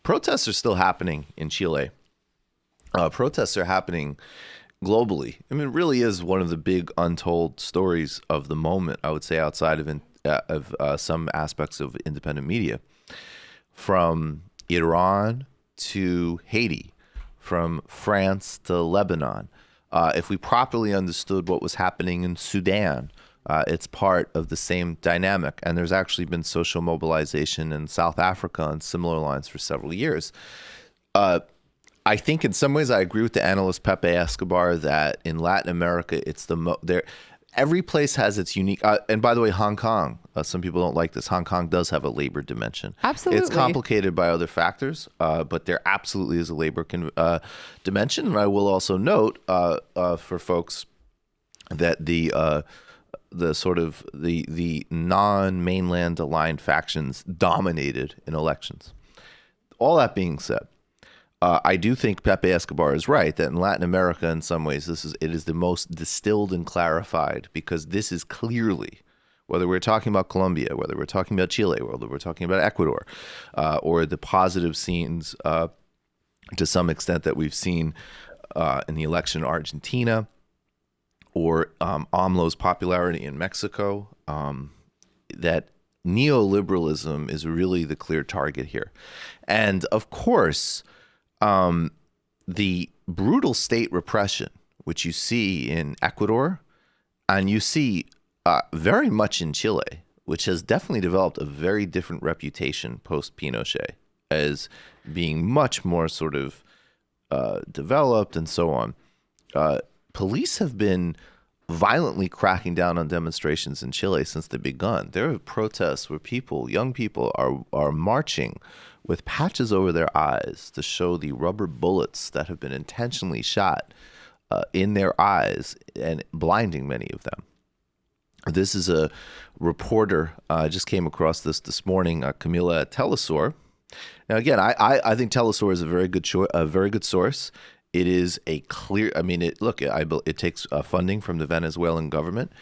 protests are still happening in Chile. Protests are happening globally. I mean, it really is one of the big untold stories of the moment, I would say, outside of some aspects of independent media. From Iran to Haiti, from France to Lebanon. If we properly understood what was happening in Sudan, it's part of the same dynamic. And there's actually been social mobilization in South Africa on similar lines for several years. I think in some ways I agree with the analyst Pepe Escobar that in Latin America, it's every place has its unique, and by the way, Hong Kong, some people don't like this. Hong Kong does have a labor dimension. Absolutely. It's complicated by other factors, but there absolutely is a labor dimension. And I will also note for folks that the non-mainland aligned factions dominated in elections. All that being said, I do think Pepe Escobar is right that in Latin America, in some ways, it is the most distilled and clarified, because this is clearly, whether we're talking about Colombia, whether we're talking about Chile, whether we're talking about Ecuador, or the positive scenes to some extent that we've seen in the election in Argentina, or AMLO's popularity in Mexico, that neoliberalism is really the clear target here. And of course, the brutal state repression, which you see in Ecuador, and you see very much in Chile, which has definitely developed a very different reputation post-Pinochet as being much more sort of developed and so on. Police have been violently cracking down on demonstrations in Chile since they begun. There are protests where young people are marching with patches over their eyes to show the rubber bullets that have been intentionally shot in their eyes and blinding many of them. This is a reporter, I just came across this morning, Camila at Telesur. Now, again, I think Telesur is a very good source. It is a clear, I mean, it takes funding from the Venezuelan government.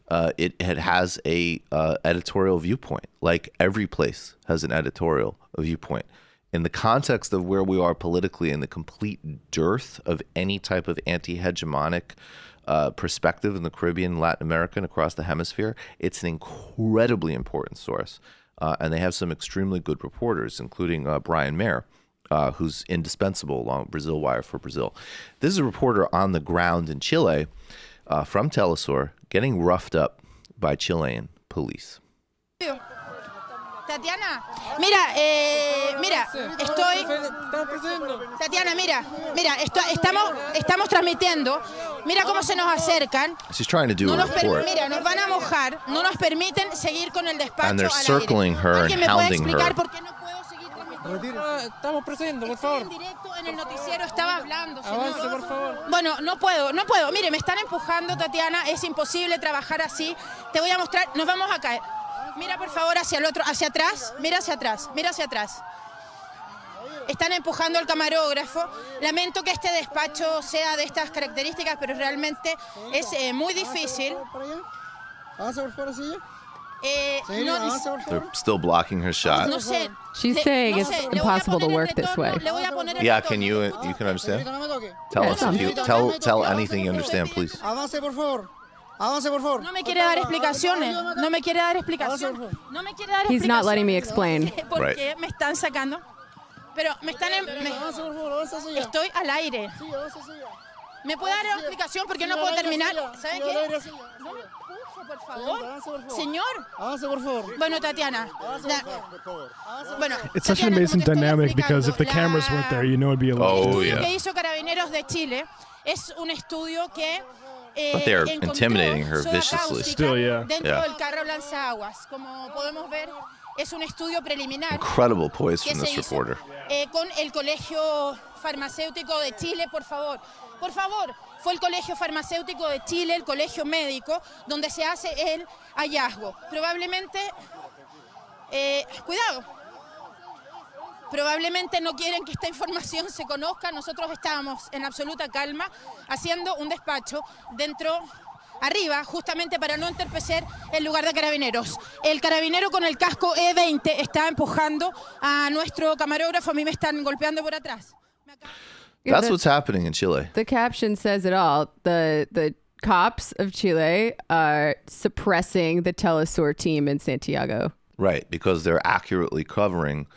It has a editorial viewpoint, like every place has an editorial viewpoint. In the context of where we are politically and the complete dearth of any type of anti-hegemonic perspective in the Caribbean, Latin America, and across the hemisphere, it's an incredibly important source. And they have some extremely good reporters, including Brian Mayer, who's indispensable along Brazil Wire for Brazil. This is a reporter on the ground in Chile from Telesur getting roughed up by Chilean police. Tatiana, estoy... Tatiana, estamos transmitiendo. Mira cómo se nos acercan. She's trying to do a report. Mira, nos van a mojar. No nos permiten seguir con el despacho. And they're circling her and hounding her. ¿Por qué no puedo seguir transmitiendo? Estamos procediendo, por favor. En directo en el noticiero estaba hablando, señor. Avance, por favor. Bueno, no puedo. Mire, me están empujando, Tatiana. Es imposible trabajar así. Te voy a mostrar. Nos vamos a caer. Mira, por favor, hacia el otro, hacia atrás. Mira hacia atrás. Están empujando al camarógrafo. Lamento que este despacho sea de estas características, pero realmente es muy difícil. Avance, por favor, así. They're still blocking her shot. No sé. She's saying it's impossible to work this way. Yeah, you can understand? Tell us if you tell anything you understand, please. Avance, por favor. Avance, por favor. No me quiere dar explicaciones. He's not letting me explain. Porque me están sacando. Pero me están... Estoy al aire. ¿Me puede dar una explicación porque no puedo terminar? ¿Sabe qué? No me empuje, por favor. Señor. Avance, por favor. Bueno, Tatiana. Bueno, it's such an amazing dynamic because if the cameras weren't there, you know it'd be a lot. Oh, El estudio yeah. que hizo Carabineros de Chile es un estudio que But they're intimidating her viciously. Still, yeah. Dentro del carro lanzaguas. Como podemos ver, es un estudio preliminar. Incredible poise que from this se hizo, reporter. Con el Colegio Farmacéutico de Chile, por favor. Por favor, fue el Colegio Farmacéutico de Chile, el Colegio Médico, donde se hace el hallazgo. Probablemente, cuidado, probablemente no quieren que esta información se conozca. Nosotros estábamos en absoluta calma haciendo un despacho dentro arriba, justamente para no entorpecer el lugar de carabineros. El carabinero con el casco E20 está empujando a nuestro camarógrafo. A mí me están golpeando por atrás. That's what's happening in Chile. The caption says it all. The cops of Chile are suppressing the Telesur team in Santiago. Right, because they're accurately covering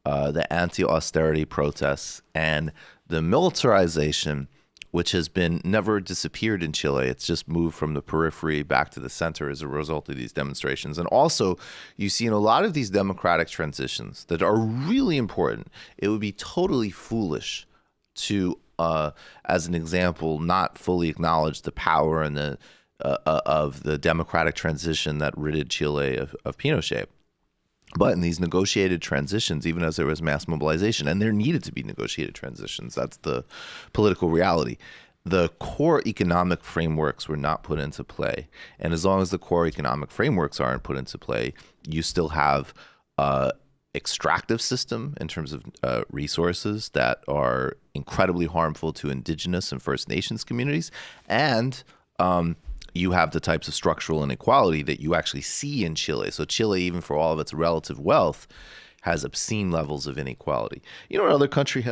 the anti-austerity protests and the militarization, which has been never disappeared in Chile. It's just moved from the periphery back to the center as a result of these demonstrations. And also, you see in a lot of these democratic transitions that are really important, it would be totally foolish to, as an example, not fully acknowledge the power and the of the democratic transition that ridded Chile of Pinochet. But in these negotiated transitions, even as there was mass mobilization, and there needed to be negotiated transitions, that's the political reality, the core economic frameworks were not put into play. And as long as the core economic frameworks aren't put into play, you still have extractive system in terms of resources that are incredibly harmful to indigenous and First Nations communities. And you have the types of structural inequality that you actually see in Chile. So Chile, even for all of its relative wealth, has obscene levels of inequality. You know what other country has?